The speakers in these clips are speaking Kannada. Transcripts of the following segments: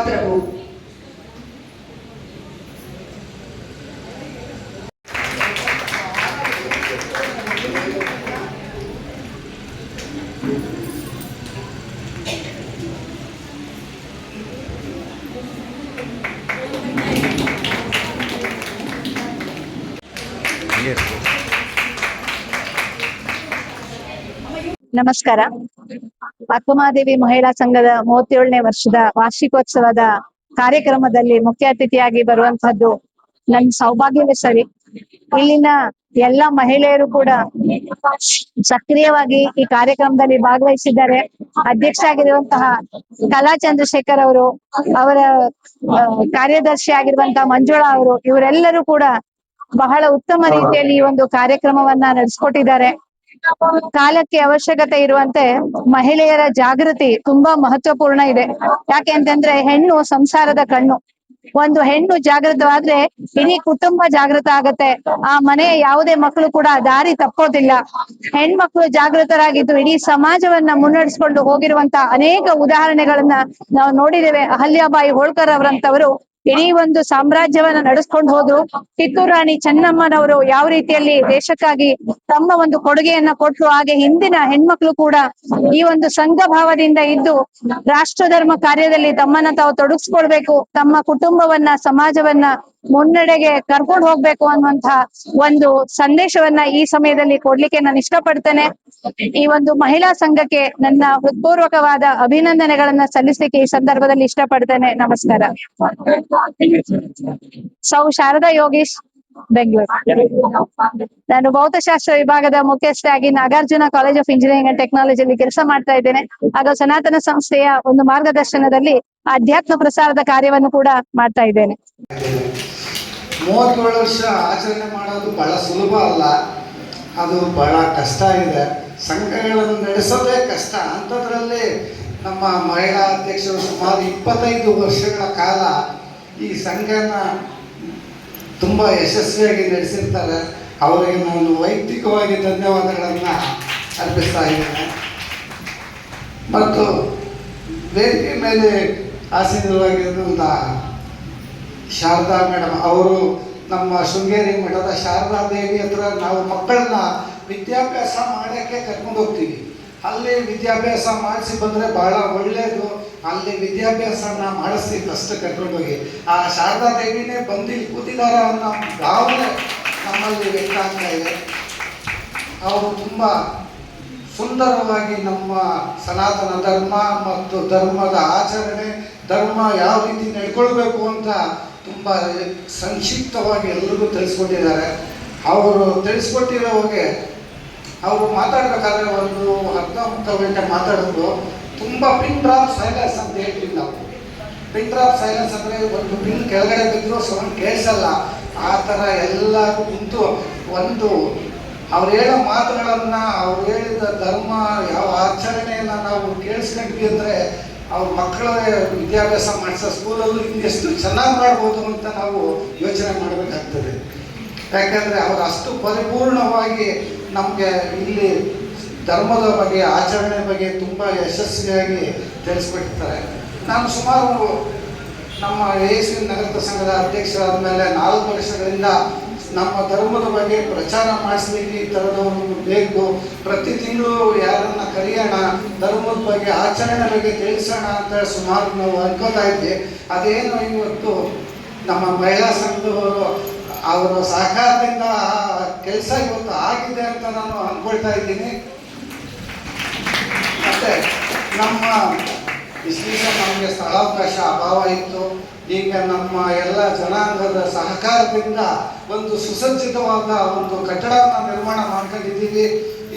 ಪಾತ್ರವು. ನಮಸ್ಕಾರ. ಅಕ್ಕಮಹಾದೇವಿ ಮಹಿಳಾ ಸಂಘದ 37ನೇ ವರ್ಷದ ವಾರ್ಷಿಕೋತ್ಸವದ ಕಾರ್ಯಕ್ರಮದಲ್ಲಿ ಮುಖ್ಯ ಅತಿಥಿಯಾಗಿ ಬರುವಂತಹದ್ದು ನನ್ನ ಸೌಭಾಗ್ಯವೇ ಸರಿ. ಇಲ್ಲಿನ ಎಲ್ಲ ಮಹಿಳೆಯರು ಕೂಡ ಸಕ್ರಿಯವಾಗಿ ಈ ಕಾರ್ಯಕ್ರಮದಲ್ಲಿ ಭಾಗವಹಿಸಿದ್ದಾರೆ. ಅಧ್ಯಕ್ಷ ಆಗಿರುವಂತಹ ಕಲಾ ಚಂದ್ರಶೇಖರ್ ಅವರು, ಅವರ ಕಾರ್ಯದರ್ಶಿ ಆಗಿರುವಂತಹ ಮಂಜುಳಾ ಅವರು, ಇವರೆಲ್ಲರೂ ಕೂಡ ಬಹಳ ಉತ್ತಮ ರೀತಿಯಲ್ಲಿ ಈ ಒಂದು ಕಾರ್ಯಕ್ರಮವನ್ನ ನಡೆಸ್ಕೊಟ್ಟಿದ್ದಾರೆ. ಕಾಲಕ್ಕೆ ಅವಶ್ಯಕತೆ ಇರುವಂತೆ ಮಹಿಳೆಯರ ಜಾಗೃತಿ ತುಂಬಾ ಮಹತ್ವಪೂರ್ಣ ಇದೆ. ಯಾಕೆ ಅಂತಂದ್ರೆ ಹೆಣ್ಣು ಸಂಸಾರದ ಕಣ್ಣು. ಒಂದು ಹೆಣ್ಣು ಜಾಗೃತವಾದ್ರೆ ಇಡೀ ಕುಟುಂಬ ಜಾಗೃತ ಆಗತ್ತೆ. ಆ ಮನೆಯ ಯಾವುದೇ ಮಕ್ಕಳು ಕೂಡ ದಾರಿ ತಪ್ಪೋದಿಲ್ಲ. ಹೆಣ್ಮಕ್ಳು ಜಾಗೃತರಾಗಿದ್ದು ಇಡೀ ಸಮಾಜವನ್ನ ಮುನ್ನಡೆಸ್ಕೊಂಡು ಹೋಗಿರುವಂತ ಅನೇಕ ಉದಾಹರಣೆಗಳನ್ನ ನಾವು ನೋಡಿದ್ದೇವೆ. ಅಹಲ್ಯಾಬಾಯಿ ಹೋಳ್ಕರ್ ಅವರಂತವರು ಇಡೀ ಒಂದು ಸಾಮ್ರಾಜ್ಯವನ್ನ ನಡೆಸ್ಕೊಂಡು ಹೋದ್ರು. ಕಿತ್ತೂರು ರಾಣಿ ಚೆನ್ನಮ್ಮನವರು ಯಾವ ರೀತಿಯಲ್ಲಿ ದೇಶಕ್ಕಾಗಿ ತಮ್ಮ ಒಂದು ಕೊಡುಗೆಯನ್ನ ಕೊಟ್ರು, ಹಾಗೆ ಹಿಂದಿನ ಹೆಣ್ಮಕ್ಳು ಕೂಡ ಈ ಒಂದು ಸಂಘ ಭಾವದಿಂದ ಇದ್ದು ರಾಷ್ಟ್ರ ಧರ್ಮ ಕಾರ್ಯದಲ್ಲಿ ತಮ್ಮನ್ನ ತಾವು ತೊಡಗಿಸ್ಕೊಳ್ಬೇಕು, ತಮ್ಮ ಕುಟುಂಬವನ್ನ ಸಮಾಜವನ್ನ ಮುನ್ನಡೆಗೆ ಕರ್ಕೊಂಡು ಹೋಗ್ಬೇಕು ಅನ್ನುವಂತಹ ಒಂದು ಸಂದೇಶವನ್ನ ಈ ಸಮಯದಲ್ಲಿ ಕೊಡ್ಲಿಕ್ಕೆ ನಾನು ಇಷ್ಟಪಡ್ತೇನೆ. ಈ ಒಂದು ಮಹಿಳಾ ಸಂಘಕ್ಕೆ ನನ್ನ ಹೃತ್ಪೂರ್ವಕವಾದ ಅಭಿನಂದನೆಗಳನ್ನ ಸಲ್ಲಿಸಲಿಕ್ಕೆ ಈ ಸಂದರ್ಭದಲ್ಲಿ ಇಷ್ಟಪಡ್ತೇನೆ. ನಮಸ್ಕಾರ. ಸೌ ಶಾರದಾ ಯೋಗೀಶ್, ಬೆಂಗಳೂರು. ನಾನು ಭೌತಶಾಸ್ತ್ರ ವಿಭಾಗದ ಮುಖ್ಯಸ್ಥರಾಗಿ Nagarjuna college of engineering and ಟೆಕ್ನಾಲಜಿಯಲ್ಲಿ ಕೆಲಸ ಮಾಡ್ತಾ ಇದ್ದೇನೆ. ಹಾಗೂ ಸನಾತನ ಸಂಸ್ಥೆಯ ಒಂದು ಮಾರ್ಗದರ್ಶನದಲ್ಲಿ ಅಧ್ಯಾತ್ಮ ಪ್ರಸಾರದ ಕಾರ್ಯವನ್ನು ಕೂಡ ಮಾಡ್ತಾ ಇದ್ದೇನೆ. 37 ವರ್ಷ ಆಚರಣೆ ಮಾಡೋದು ಬಹಳ ಸುಲಭ ಅಲ್ಲ, ಅದು ಬಹಳ ಕಷ್ಟ ಇದೆ. ಸಂಘಗಳನ್ನು ನಡೆಸೋದೇ ಕಷ್ಟ. ಅಂಥದ್ರಲ್ಲಿ ನಮ್ಮ ಮಹಿಳಾ ಅಧ್ಯಕ್ಷರು ಸುಮಾರು 25 ವರ್ಷಗಳ ಕಾಲ ಈ ಸಂಘನ ತುಂಬ ಯಶಸ್ವಿಯಾಗಿ ನಡೆಸಿರ್ತಾರೆ. ಅವರಿಗೆ ನಾನು ವೈಯಕ್ತಿಕವಾಗಿ ಧನ್ಯವಾದಗಳನ್ನು ಅರ್ಪಿಸ್ತಾ ಇದ್ದೇನೆ. ಮತ್ತು ವೇದಿಕೆ ಮೇಲೆ ಆಸೀನರಾಗಿರುವಂಥ ಶಾರದಾ ಮೇಡಮ್ ಅವರು ನಮ್ಮ ಶೃಂಗೇರಿ ಮಠದ ಶಾರದಾ ದೇವಿ ಹತ್ರ ನಾವು ಮಕ್ಕಳನ್ನ ವಿದ್ಯಾಭ್ಯಾಸ ಮಾಡೋಕ್ಕೆ ಕರ್ಕೊಂಡು ಹೋಗ್ತೀವಿ. ಅಲ್ಲಿ ವಿದ್ಯಾಭ್ಯಾಸ ಮಾಡಿಸಿ ಬಂದರೆ ಬಹಳ ಒಳ್ಳೆಯದು. ಅಲ್ಲಿ ವಿದ್ಯಾಭ್ಯಾಸನ ಮಾಡಿಸ್ತೀವಿ ಫಸ್ಟ್ ಕರ್ಕೊಂಡೋಗಿ. ಆ ಶಾರದಾ ದೇವಿನೇ ಬಂದು ಇಲ್ಲಿ ಕೂತಿದ್ದಾರೆ ಅನ್ನೋ ಭಾವನೆ ನಮ್ಮಲ್ಲಿ ವ್ಯಕ್ತ ಆಗ್ತಾ ಇದೆ. ಅವರು ತುಂಬ ಸುಂದರವಾಗಿ ನಮ್ಮ ಸನಾತನ ಧರ್ಮ ಮತ್ತು ಧರ್ಮದ ಆಚರಣೆ, ಧರ್ಮ ಯಾವ ರೀತಿ ನಡ್ಕೊಳ್ಬೇಕು ಅಂತ ತುಂಬ ಸಂಕ್ಷಿಪ್ತವಾಗಿ ಎಲ್ಲರಿಗೂ ತಿಳಿಸ್ಕೊಟ್ಟಿದ್ದಾರೆ. ಅವರು ತಿಳಿಸ್ಕೊಟ್ಟಿರೋವಾಗೆ ಅವರು ಮಾತಾಡಬೇಕಾದ್ರೆ ಒಂದು ಅರ್ಧ ಗಂಟೆ ಮಾತಾಡಿದ್ರು. ತುಂಬ ಪಿನ್ ಡ್ರಾಪ್ ಸೈಲೆನ್ಸ್ ಅಂತ ಹೇಳ್ತೀವಿ ನಾವು. ಪಿನ್ ಡ್ರಾಪ್ ಸೈಲೆನ್ಸ್ ಅಂದರೆ ಒಂದು ಪಿನ್ ಕೆಳಗಡೆ ಬಿದ್ದರೂ ಸೌಂಡ್ ಕೇಳಿಸಲ್ಲ. ಆ ಥರ ಎಲ್ಲರೂ ಕುಂತು ಒಂದು ಅವ್ರು ಹೇಳೋ ಮಾತುಗಳನ್ನು, ಅವ್ರು ಹೇಳಿದ ಧರ್ಮ ಯಾವ ಆಚರಣೆಯನ್ನು ನಾವು ಕೇಳಿಸ್ಕೊಂಡ್ವಿ ಅಂದರೆ ಅವ್ರ ಮಕ್ಕಳ ವಿದ್ಯಾಭ್ಯಾಸ ಮಾಡಿಸೋ ಸ್ಕೂಲಲ್ಲೂ ಇನ್ನೆಷ್ಟು ಚೆನ್ನಾಗಿ ಮಾಡ್ಬೋದು ಅಂತ ನಾವು ಯೋಚನೆ ಮಾಡಬೇಕಾಗ್ತದೆ. ಯಾಕಂದರೆ ಅವರು ಅಷ್ಟು ಪರಿಪೂರ್ಣವಾಗಿ ನಮಗೆ ಇಲ್ಲಿ ಧರ್ಮದ ಬಗ್ಗೆ, ಆಚರಣೆ ಬಗ್ಗೆ ತುಂಬ ಯಶಸ್ವಿಯಾಗಿ ತಿಳಿಸ್ಬಿಟ್ಟಿರ್ತಾರೆ. ನಾನು ಸುಮಾರು ನಮ್ಮ ASV ನಗರದ ಸಂಘದ ಅಧ್ಯಕ್ಷರಾದ ಮೇಲೆ 4 ವರ್ಷಗಳಿಂದ ನಮ್ಮ ಧರ್ಮದ ಬಗ್ಗೆ ಪ್ರಚಾರ ಮಾಡಿಸ್ಲಿಕ್ಕೆ ಈ ಥರದವರು ಬೇಕು. ಪ್ರತಿ ತಿಂಗಳು ಯಾರನ್ನ ಕರೆಯೋಣ, ಧರ್ಮದ ಬಗ್ಗೆ, ಆಚರಣೆ ಬಗ್ಗೆ ತಿಳಿಸೋಣ ಅಂತ ಸುಮಾರು ನಾವು ಅನ್ಕೋತಾ ಇದ್ವಿ. ಅದೇನು ಇವತ್ತು ನಮ್ಮ ಮಹಿಳಾ ಸಂಘದವರು ಅವರ ಸಹಕಾರದಿಂದ ಕೆಲಸ ಇವತ್ತು ಆಗಿದೆ ಅಂತ ನಾನು ಅಂದ್ಕೊಳ್ತಾ ಇದ್ದೀನಿ. ಮತ್ತು ನಮ್ಮ ಇಷ್ಟೀಗ ನಮಗೆ ಸ್ಥಳಾವಕಾಶ ಅಭಾವ ಇತ್ತು. ಈಗ ನಮ್ಮ ಎಲ್ಲ ಜನಾಂಗದ ಸಹಕಾರದಿಂದ ಒಂದು ಸುಸಜ್ಜಿತವಾದ ಒಂದು ಕಟ್ಟಡವನ್ನು ನಿರ್ಮಾಣ ಮಾಡ್ಕೊಂಡಿದ್ದೀವಿ.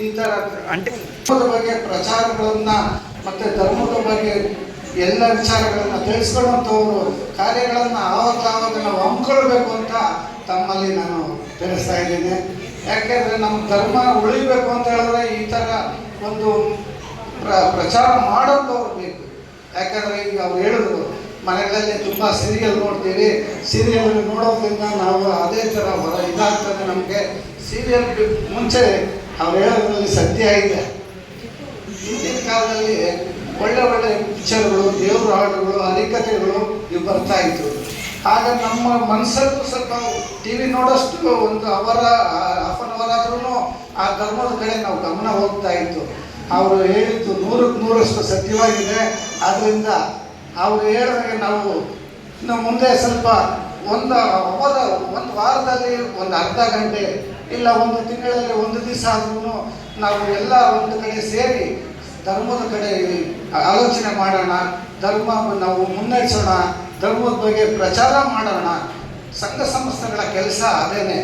ಈ ಥರ ಧರ್ಮದ ಬಗ್ಗೆ ಪ್ರಚಾರಗಳನ್ನು ಮತ್ತು ಧರ್ಮದ ಬಗ್ಗೆ ಎಲ್ಲ ವಿಚಾರಗಳನ್ನು ತಿಳಿಸ್ಕೊಳ್ಳುವಂಥವರು ಕಾರ್ಯಗಳನ್ನು ಆವಾಗ ನಾವು ಹಮ್ಮಿಕೊಳ್ಬೇಕು ಅಂತ ತಮ್ಮಲ್ಲಿ ನಾನು ತಿಳಿಸ್ತಾ ಇದ್ದೀನಿ. ಯಾಕೆಂದರೆ ನಮ್ಮ ಧರ್ಮ ಉಳಿಬೇಕು ಅಂತ ಹೇಳಿದ್ರೆ ಈ ಥರ ಒಂದು ಪ್ರಚಾರ ಮಾಡೋದವ್ರು ಬೇಕು. ಯಾಕಂದರೆ ಈಗ ಅವ್ರು ಹೇಳಿದ್ರು, ಮನೆಗಳಲ್ಲಿ ತುಂಬ ಸೀರಿಯಲ್ ನೋಡ್ತೀವಿ, ಸೀರಿಯಲ್ ನೋಡೋದ್ರಿಂದ ನಾವು ಅದೇ ಥರ ಇದಾಗ್ತದೆ ನಮಗೆ. ಸೀರಿಯಲ್ ಮುಂಚೆ ಅವ್ರು ಹೇಳೋದ್ರಲ್ಲಿ ಸತ್ಯ ಇದೆ. ಹಿಂದಿನ ಕಾಲದಲ್ಲಿ ಒಳ್ಳೆ ಒಳ್ಳೆ ಪಿಕ್ಚರ್ಗಳು, ದೇವ್ರ ಹಾಡುಗಳು, ಹರಿಕಥೆಗಳು ಇವು ಬರ್ತಾ ಇತ್ತು. ಆಗ ನಮ್ಮ ಮನಸ್ಸಲ್ಲೂ ಸ್ವಲ್ಪ ಟಿ ವಿ ನೋಡೋಷ್ಟು ಒಂದು ಅವರ ಹಾಫ್ ಅನ್ ಅವರ್ ಆದ್ರೂ ಆ ಧರ್ಮದ ಕಡೆ ನಾವು ಗಮನ ಹೋಗ್ತಾ ಇತ್ತು. ಅವರು ಹೇಳಿದ್ದು 100% ಸತ್ಯವಾಗಿದೆ. ಆದ್ದರಿಂದ ಅವರು ಹೇಳಿದಾಗ ನಾವು ಇನ್ನು ಮುಂದೆ ಸ್ವಲ್ಪ ಒಂದು ವಾರದಲ್ಲಿ ಒಂದು ಅರ್ಧ ಗಂಟೆ ಇಲ್ಲ ಒಂದು ತಿಂಗಳಲ್ಲಿ ಒಂದು ದಿವಸ ಆದ್ರೂ ನಾವು ಎಲ್ಲ ಒಂದು ಕಡೆ ಸೇರಿ ಧರ್ಮದ ಕಡೆ ಆಲೋಚನೆ ಮಾಡೋಣ, ಧರ್ಮ ನಾವು ಮುನ್ನಡೆಸೋಣ, ಧರ್ಮದ ಬಗ್ಗೆ ಪ್ರಚಾರ ಮಾಡೋಣ. ಸಂಘ ಸಂಸ್ಥೆಗಳ ಕೆಲಸ ಅದೇನೆ.